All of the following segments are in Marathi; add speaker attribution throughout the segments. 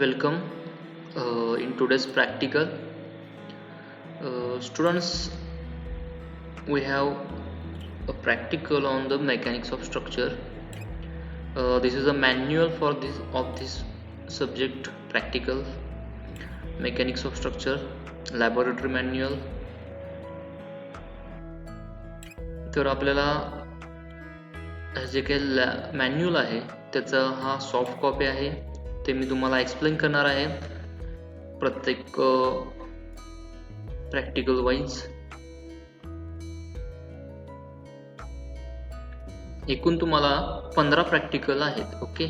Speaker 1: Welcome in today's practical. Students, we have a practical on the mechanics of structure. This is a manual for this subject practical mechanics of structure laboratory manual. तर आपल्याला जे काही मॅन्युअल आहे त्याचा हा सॉफ्ट कॉपी आहे ते मी तुम्हाला एक्सप्लेन करणार आहे प्रत्येक प्रॅक्टिकल वाईज. एकूण तुम्हाला 15 प्रॅक्टिकल आहेत. Okay,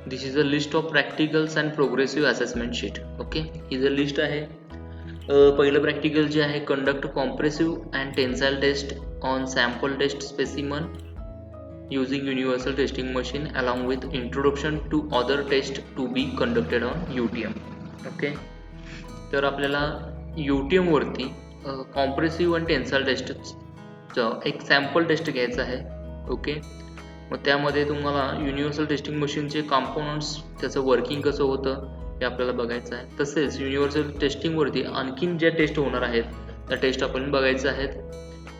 Speaker 1: this is a list of practicals and progressive assessment sheet. Okay, ही जर लिस्ट आहे. पहिलं प्रॅक्टिकल जे आहे conduct compressive and tensile test on sample test specimen using universal testing machine along with introduction to other test to be conducted on UTM. Okay, तर आपल्याला UTM वरती कॉम्प्रेसिव्ह आणि टेन्साइल टेस्ट एक सॅम्पल टेस्ट घ्यायचा आहे. ओके, मग त्यामध्ये तुम्हाला युनिव्हर्सल टेस्टिंग मशीनचे कॉम्पोनंट्स त्याचं वर्किंग कसं होतं हे आपल्याला बघायचं आहे. तसेच युनिव्हर्सल टेस्टिंग वरती आणखीन ज्या टेस्ट होणार आहेत त्या टेस्ट आपण बघायच्या आहेत.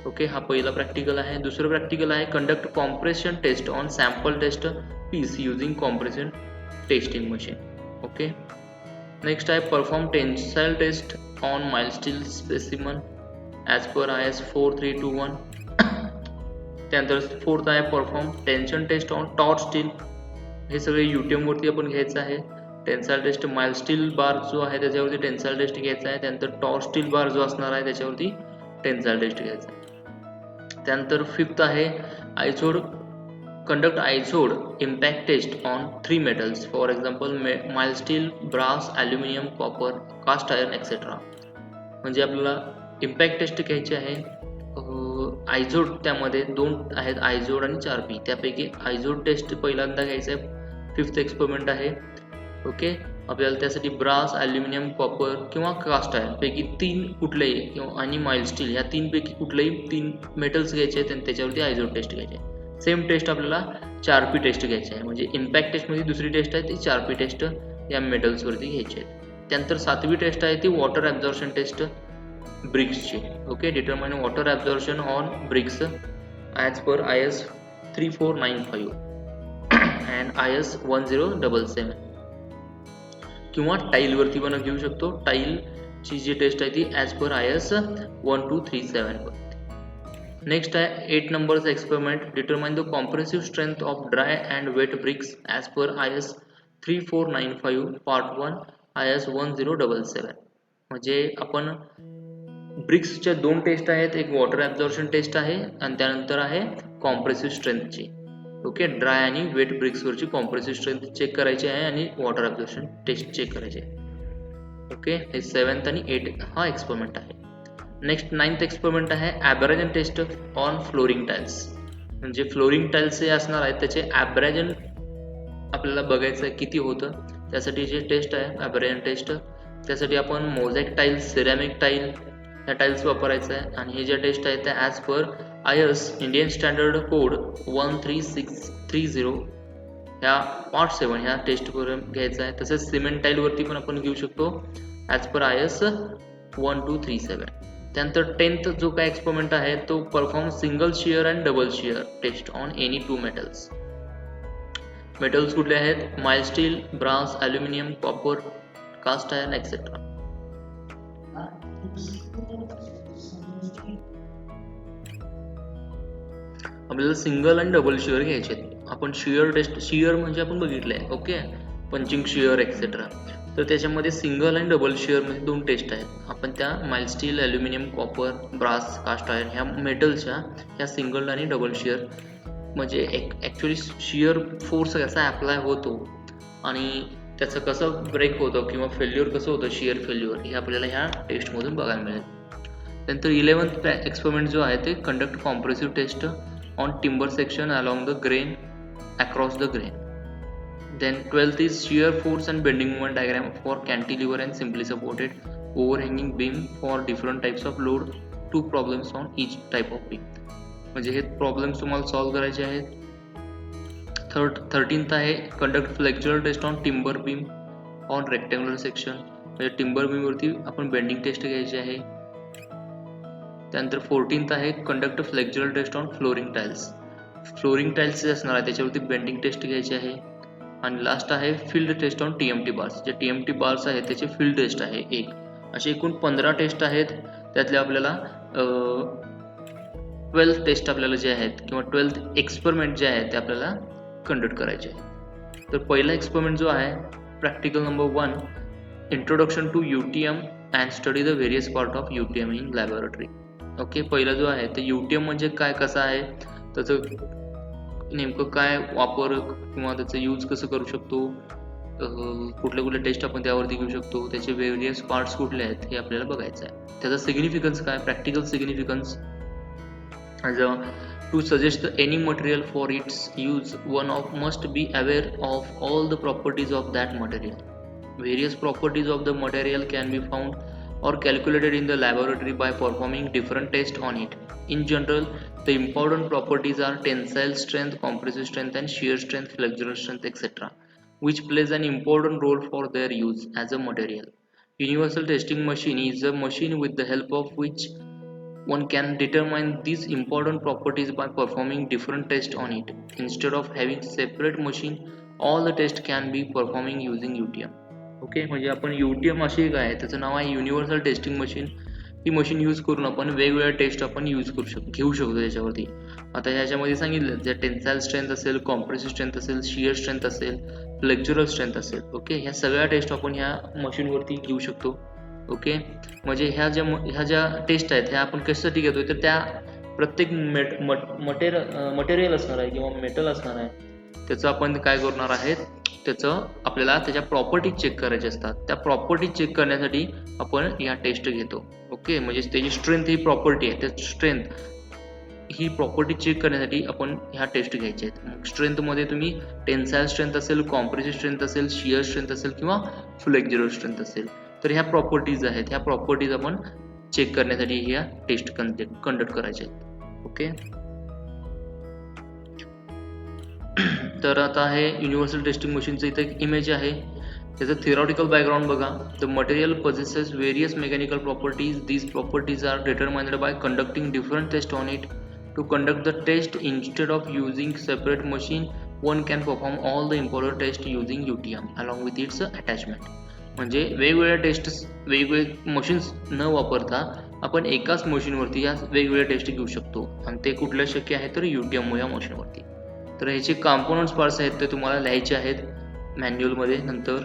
Speaker 1: ओके, हा पहिला प्रॅक्टिकल आहे. दुसरं प्रॅक्टिकल आहे conduct compression test on sample test piece using compression testing machine. Okay, next आहे perform tensile test on mild steel specimen as per IS 4321. त्यानंतर फोर्थ आहे perform tension test on torch steel. हे सगळे UTM वरती आपण घ्यायचं आहे. Tensile test mild steel bar जो आहे त्याच्यावरती टेन्साइल टेस्ट घ्यायचा आहे. त्यानंतर टॉर्च स्टील बार जो असणार आहे त्याच्यावरती टेन्साइल टेस्ट घ्यायचा आहे. त्यानंतर फिफ्थ आहे Izod conduct Izod impact test on 3 metals for example mild steel, brass, aluminium, copper, cast iron etcetera. म्हणजे आपल्याला इम्पॅक्ट टेस्ट घ्यायची आहे. आयझोड त्यामध्ये 2 आहेत, आयझोड आणि 4P. त्यापैकी आयझोड टेस्ट पहिल्यांदा घ्यायचं आहे. फिफ्थ एक्सपेरिमेंट आहे. ओके, आपल्याला त्यासाठी ब्रास, ॲल्युमिनियम, कॉपर किंवा कास्ट आयर्न पैकी 3 कुठलेही किंवा आणि माइल्ड स्टील या 3 पैकी कुठलेही 3 मेटल्स घ्यायचे आहेत आणि त्याच्यावरती आयझोड टेस्ट घ्यायची आहे. सेम टेस्ट आपल्याला 4P टेस्ट घ्यायची आहे. म्हणजे इम्पॅक्ट टेस्टमध्ये दुसरी टेस्ट आहे ती 4P टेस्ट या मेटल्सवरती घ्यायची आहे. त्यानंतर 7वी टेस्ट आहे ती वॉटर ॲब्झॉर्प्शन टेस्ट ब्रिक्सची. Okay, determine water absorption on bricks as per IS 3495 and IS 1077. किंवा टाईलवरती पण घेऊ शकतो. टाईलची जी टेस्ट आहे ती ॲज पर IS 1237 वरती. नेक्स्ट आहे 8 नंबरचा experiment determine the compressive strength of dry and wet bricks as per IS 3495 part 1 IS 1077. म्हणजे आपण ब्रिक्सच्या 2 टेस्ट आहेत. एक वॉटर ॲब्झॉर्प्शन टेस्ट आहे आणि त्यानंतर आहे कॉम्प्रेसिव्ह स्ट्रेंथची. ओके, ड्राय आणि वेट ब्रिक्सवरची कॉम्प्रेसिव्ह स्ट्रेंथ चेक करायची आहे आणि वॉटर ॲब्झॉर्प्शन टेस्ट चेक करायची आहे. ओके, हे 7th आणि 8 हा एक्सपेरिमेंट आहे. नेक्स्ट 9th एक्सपेरिमेंट आहे ॲब्रॅजन टेस्ट ऑन फ्लोरिंग टाईल्स. म्हणजे फ्लोरिंग टाईल्स जे असणार आहेत त्याचे ॲब्रॅजन आपल्याला बघायचं आहे किती होतं. त्यासाठी जे टेस्ट आहे ॲब्रॅजन टेस्ट, त्यासाठी आपण मोझॅक टाईल्स, सिरॅमिक टाईल ह्या टाईल्स वापरायचं आहे. आणि हे ज्या टेस्ट आहेत त्या as per IS Indian standard code 13630 ह्या पार्ट 7 ह्या टेस्ट घ्यायचा आहे. तसेच सिमेंट टाईलवरती पण आपण घेऊ शकतो ॲज पर IS 1237. त्यानंतर 10th जो काय एक्सपेरिमेंट आहे तो perform single shear and double shear test on any 2 metals. Metals कुठले आहेत? Mild steel, brass, aluminium, copper, cast iron etcetera. आपल्याला सिंगल आणि डबल शिअर घ्यायचे आहेत. आपण शिअर टेस्ट, शिअर म्हणजे आपण बघितलंय. Okay, punching shear etcetera. तर त्याच्यामध्ये सिंगल आणि डबल शिअरमध्ये 2 टेस्ट आहेत. आपण त्या mild steel, aluminium, copper, brass, cast iron ह्या मेटलच्या ह्या सिंगल आणि डबल शिअर म्हणजे ॲक्च्युली शिअर फोर्स कसा ॲप्लाय होतो आणि त्याचं कसं ब्रेक होतं किंवा फेल्युअर कसं होतं, शिअर फेल्युअर, हे आपल्याला ह्या टेस्टमधून बघायला मिळेल. त्यानंतर 11th एक्सपेरिमेंट जो आहे ते conduct compressive test on timber section along the grain across the grain. Then 12th is shear force and bending moment diagram for cantilever and simply supported overhanging beam for different types of load. 2 problems on each type of beam. म्हणजे हे प्रॉब्लेम्स तुम्हाला सॉल्व्ह करायचे आहेत. 13th आहे conduct flexural test on timber beam on rectangular section, म्हणजे टिम्बर बीम वरती आपण बेंडिंग टेस्ट घ्यायची आहे. त्यानंतर 14th आहे conduct flexural test on flooring tiles, flooring tiles जे असणार आहे त्याच्यावरती बेंडिंग टेस्ट घ्यायची आहे. आणि लास्ट आहे field test on TMT bars, जे TMT बार्स आहेत त्याची फील्ड टेस्ट आहे एक. असे एकूण 15 टेस्ट आहेत. त्यातले आपल्याला 12 टेस्ट आपल्याला जे आहेत किंवा 12 एक्सपेरिमेंट जे आहेत ते आपल्याला कंडक्ट करायचे आहे. तर पहिला एक्सपेरिमेंट जो आहे practical number 1, introduction to UTM and study the various part of UTM in laboratory. Okay, पहिला जो आहे ते UTM म्हणजे काय, कसं आहे, त्याचं नेमकं काय वापर किंवा त्याचं यूज कसं करू शकतो, कुठल्या कुठल्या टेस्ट आपण त्यावरती घेऊ शकतो, त्याचे वेरियस पार्ट्स कुठले आहेत हे आपल्याला बघायचं आहे. त्याचा सिग्निफिकन्स काय, practical significance to suggest any material for its use, one must be aware of all the properties of that material. Various properties of the material can be found or calculated in the laboratory by performing different tests on it. In general, the important properties are tensile strength, compressive strength and shear strength, flexural strength, etc., which plays an important role for their use as a material. Universal testing machine is a machine with the help of which one can determine these important properties by performing different tests on it. Instead of having separate machine, all the tests can be performing using UTM. Okay, म्हणजे आपण UTM अशी काय आहे, त्याचं नाव आहे युनिव्हर्सल टेस्टिंग मशीन. ही मशीन यूज करून आपण वेगवेगळ्या टेस्ट आपण यूज करू शकतो, घेऊ शकतो त्याच्यावरती. आता ह्याच्यामध्ये सांगितलं जे टेन्साइल स्ट्रेंथ असेल, कॉम्प्रेसिव्ह स्ट्रेंथ असेल, शियर स्ट्रेंथ असेल, फ्लेक्चरल स्ट्रेंथ असेल. ओके, ह्या सगळ्या टेस्ट आपण ह्या मशीनवरती घेऊ शकतो. ओके, म्हणजे ह्या ज्या टेस्ट आहेत ह्या आपण कशासाठी घेतोय, तर त्या प्रत्येक मटेरियल असणार आहे किंवा मेटल असणार आहे त्याचं आपण काय करणार आहेत, त्याचं आपल्याला त्याच्या प्रॉपर्टीज चेक करायचे असतात. त्या प्रॉपर्टीज चेक करण्यासाठी आपण ह्या टेस्ट घेतो. ओके, म्हणजे त्याची स्ट्रेंथ ही प्रॉपर्टी आहे, त्या स्ट्रेंथ ही प्रॉपर्टी चेक करण्यासाठी आपण ह्या टेस्ट घ्यायच्या आहेत. स्ट्रेंथमध्ये तुम्ही टेन्साइल स्ट्रेंथ असेल, कॉम्प्रेसिव्ह स्ट्रेंथ असेल, शियर स्ट्रेंथ असेल किंवा फ्लेक्झरल स्ट्रेंथ असेल, तर ह्या प्रॉपर्टीज आहेत, ह्या प्रॉपर्टीज आपण चेक करण्यासाठी ह्या टेस्ट कंडक्ट करायच्या आहेत. ओके, तर आता आहे युनिव्हर्सल टेस्टिंग मशीनचं इथे एक इमेज आहे. त्याचं थिअरॉटिकल बॅकग्राऊंड बघा. The material possesses various mechanical properties. These properties are determined by conducting different tests on it. To conduct the test, instead of using separate machine, one can perform all the important tests using UTM along with its attachment. म्हणजे वेगवेगळ्या टेस्ट, वेगवेगळे मशीन्स न वापरता आपण एकाच मशीनवरती या वेगवेगळ्या टेस्ट घेऊ शकतो. आणि ते कुठल्या शक्य आहे, तर UTM या मशीनवरती. तर ह्याचे कॉम्पोनंट्स पार्ट्स आहेत ते तुम्हाला लिहायचे आहेत मॅन्युअलमध्ये नंतर.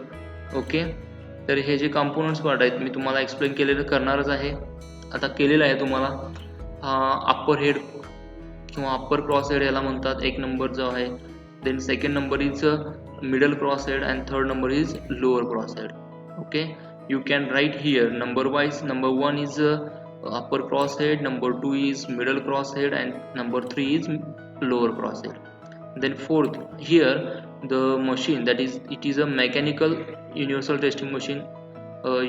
Speaker 1: ओके, तर हे जे कॉम्पोनंट्स पार्ट आहेत मी तुम्हाला एक्सप्लेन केलेलं करणारच आहे, आता केलेलं आहे तुम्हाला. अप्पर हेड किंवा अप्पर क्रॉस हेड याला म्हणतात, एक नंबर जो आहे. Then second number is middle cross head and third number is lower cross head. Okay, you can write here number wise. Number 1 is upper cross head, number 2 is middle cross head and number 3 is lower cross head. Then fourth, here the machine, that is, it is a mechanical universal testing machine.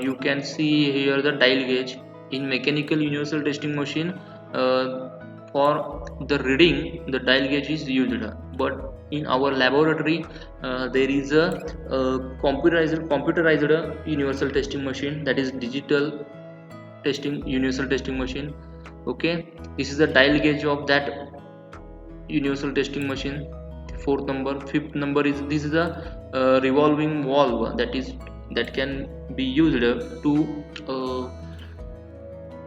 Speaker 1: You can see here the dial gauge. In mechanical universal testing machine, for the reading the dial gauge is used, but in our laboratory there is a computerized universal testing machine, that is digital universal testing machine. Okay, this is the dial gauge of that universal testing machine. Fourth number. Fifth number is, this is a revolving valve that can be used to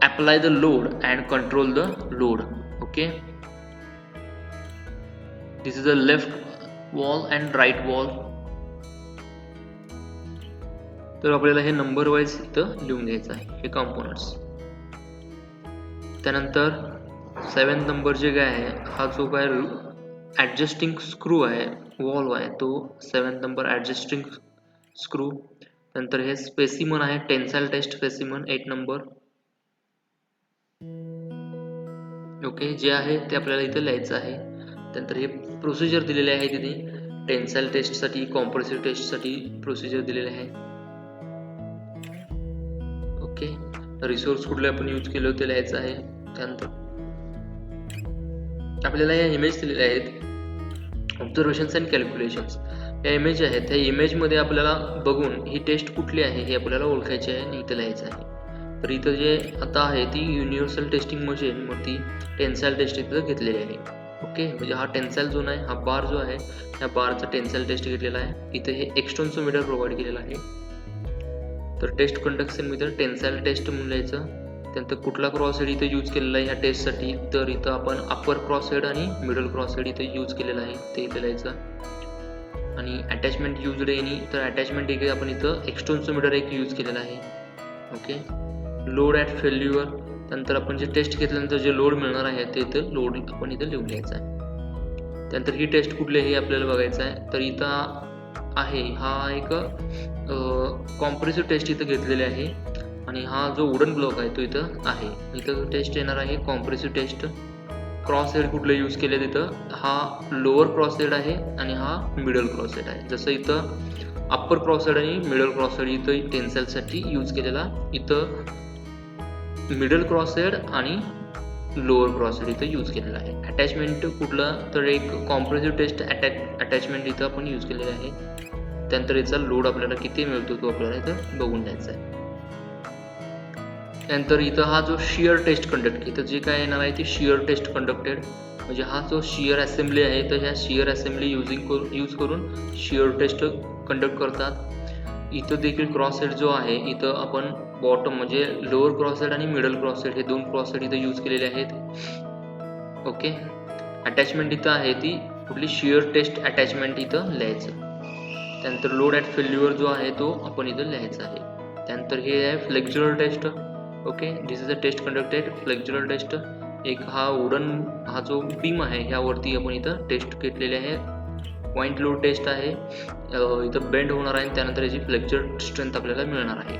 Speaker 1: apply the load and control the load. Okay, this is a left valve and right valve. तर आपल्याला हे नंबर वाईज इथं लिहून घ्यायचं आहे हे कॉम्पोनंट्स. त्यानंतर 7th नंबर जे काय आहे, हा जो काय ॲडजस्टिंग स्क्रू आहे, वॉल्व आहे, तो 7th नंबर ॲडजस्टिंग स्क्रू. नंतर हे स्पेसिमन आहे, tensile test specimen 8 number. Okay, जे आहे ते आपल्याला इथं लिहायचं आहे. त्यानंतर हे प्रोसिजर दिलेले आहे तिथे, टेन्साइल टेस्टसाठी, कॉम्प्रेसिव्ह टेस्टसाठी प्रोसिजर दिलेले आहे. ओके, रिसोर्स कुठले आपण यूज केले ते लिहायचं आहे. त्यानंतर आपल्याला या इमेज दिलेल्या आहेत ऑब्झर्वेशन्स अँड कॅल्क्युलेशन्स. या इमेज आहेत, त्या इमेजमध्ये आपल्याला बघून ही टेस्ट कुठली आहे हे आपल्याला ओळखायची आहे आणि इथं लिहायचं आहे. तर इथं जे आता आहे ती युनिव्हर्सल टेस्टिंग मशीन मग ती टेन्साईल टेस्ट इथं घेतलेली आहे. ओके, म्हणजे हा टेन्साईल झोन आहे, हा बार जो आहे त्या बारचा टेन्साईल टेस्ट घेतलेला आहे. इथं हे एक्सटेन्सोमीटर प्रोव्हाइड केलेलं आहे. तर टेस्ट कंडक्शनमध्ये टेन्साईल टेस्ट म्हणून लिहायचं. त्यानंतर कुठला क्रॉस हेड इथं यूज केलेला आहे ह्या टेस्टसाठी, तर इथं आपण अप्पर क्रॉस हेड आणि मिडल क्रॉस हेड इथं यूज केलेला आहे ते इथं लिहायचं. आणि अटॅचमेंट यूज एनी, तर अटॅचमेंट एक आपण इथं एक्सटेन्सोमीटर एक यूज केलेला आहे. ओके, लोड ॲट फेल्युअर, त्यानंतर आपण जे टेस्ट घेतल्यानंतर जे लोड मिळणार आहे ते इथं लोड आपण इथं लिहून घ्यायचं आहे. त्यानंतर ही टेस्ट कुठली आहे हे आपल्याला बघायचं आहे. तर इथं आहे हा एक कॉम्प्रेसिव्ह टेस्ट इथं घेतलेली आहे आणि हा जो वुडन ब्लॉक आहे तो इथं आहे. इथं टेस्ट येणार आहे कॉम्प्रेसिव्ह टेस्ट. क्रॉस हेड कुठले यूज केले तिथं, हा लोअर क्रॉस हेड आहे आणि हा मिडल क्रॉस हेड आहे. जसं इथं अप्पर क्रॉस हेड आणि मिडल क्रॉस हेड इथं टेन्साईलसाठी यूज केलेला, इथं मिडल क्रॉस हेड आणि लोअर क्रॉस हेड इथं यूज केलेला आहे. अटॅचमेंट कुठलं, तर एक कॉम्प्रेसिव्ह टेस्ट अटॅचमेंट इथं आपण यूज केलेलं आहे. त्यानंतर याचा लोड आपल्याला किती मिळतो तो आपल्याला इथं बघून द्यायचा आहे. त्यानंतर इथं हा जो शिअर टेस्ट कंडक्ट, इथं जे काय येणार आहे ते शिअर टेस्ट कंडक्टेड, म्हणजे हा जो शिअर असेंब्ली आहे तर ह्या शिअर असेंब्ली यूज करून शिअर टेस्ट कंडक्ट करतात. इथं देखील क्रॉस हेड जो आहे इथं आपण बॉटम म्हणजे लोअर क्रॉस हेड आणि मिडल क्रॉस हेड हे दोन क्रॉस हेड इथं यूज केलेले आहेत. ओके, अटॅचमेंट इथं आहे ती कुठली शिअर टेस्ट अटॅचमेंट इथं लिहायचं. त्यानंतर लोड ॲट फेल्युअर जो आहे तो आपण इथं लिहायचा आहे. त्यानंतर हे आहे flexural test. Okay, this is a test conducted flexural test. एक हा वुडन हा जो बीम आहे ह्यावरती आपण इथं टेस्ट घेतलेली आहे. पॉईंट लोड टेस्ट आहे, इथं बेंड होणार आहे त्यानंतर याची फ्लेक्चर स्ट्रेंथ आपल्याला मिळणार आहे.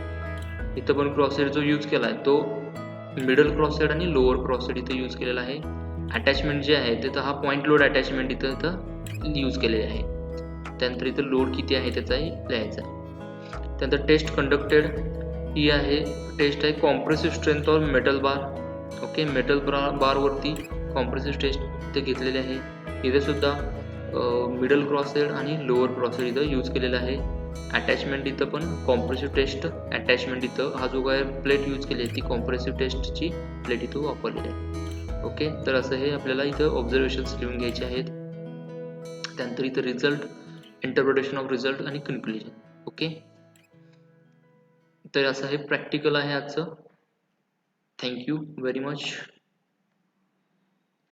Speaker 1: इथं पण क्रॉसहेड जो यूज केला आहे तो मिडल क्रॉसहेड आणि लोअर क्रॉसहेड इथं यूज केलेला आहे. अटॅचमेंट जे आहे तिथं हा पॉईंट लोड अटॅचमेंट इथं यूज केलेले आहे. त्यानंतर इथं लोड किती आहे त्याचाही लिहायचा आहे. त्यानंतर टेस्ट कंडक्टेड ही आहे टेस्ट आहे compressive strength of metal bar. Okay, metal बारवरती कॉम्प्रेसिव्ह टेस्ट इथं घेतलेले आहे. इथे सुद्धा मिडल क्रॉसहेड आणि लोअर क्रॉसहेड इथं यूज केलेलं आहे. अटॅचमेंट इथं पण कॉम्प्रेसिव्ह टेस्ट अटॅचमेंट इथं हा जो काय प्लेट यूज केली आहे ती कॉम्प्रेसिव्ह टेस्टची प्लेट इथं वापरलेली आहे. ओके, तर असं हे आपल्याला इथं ऑब्झर्वेशन्स लिहून घ्यायचे आहेत. त्यानंतर इथं रिझल्ट, इंटरप्रिटेशन ऑफ रिझल्ट आणि कन्क्लुजन. ओके, तर असं हे प्रॅक्टिकल आहे आजचं. Thank you very much.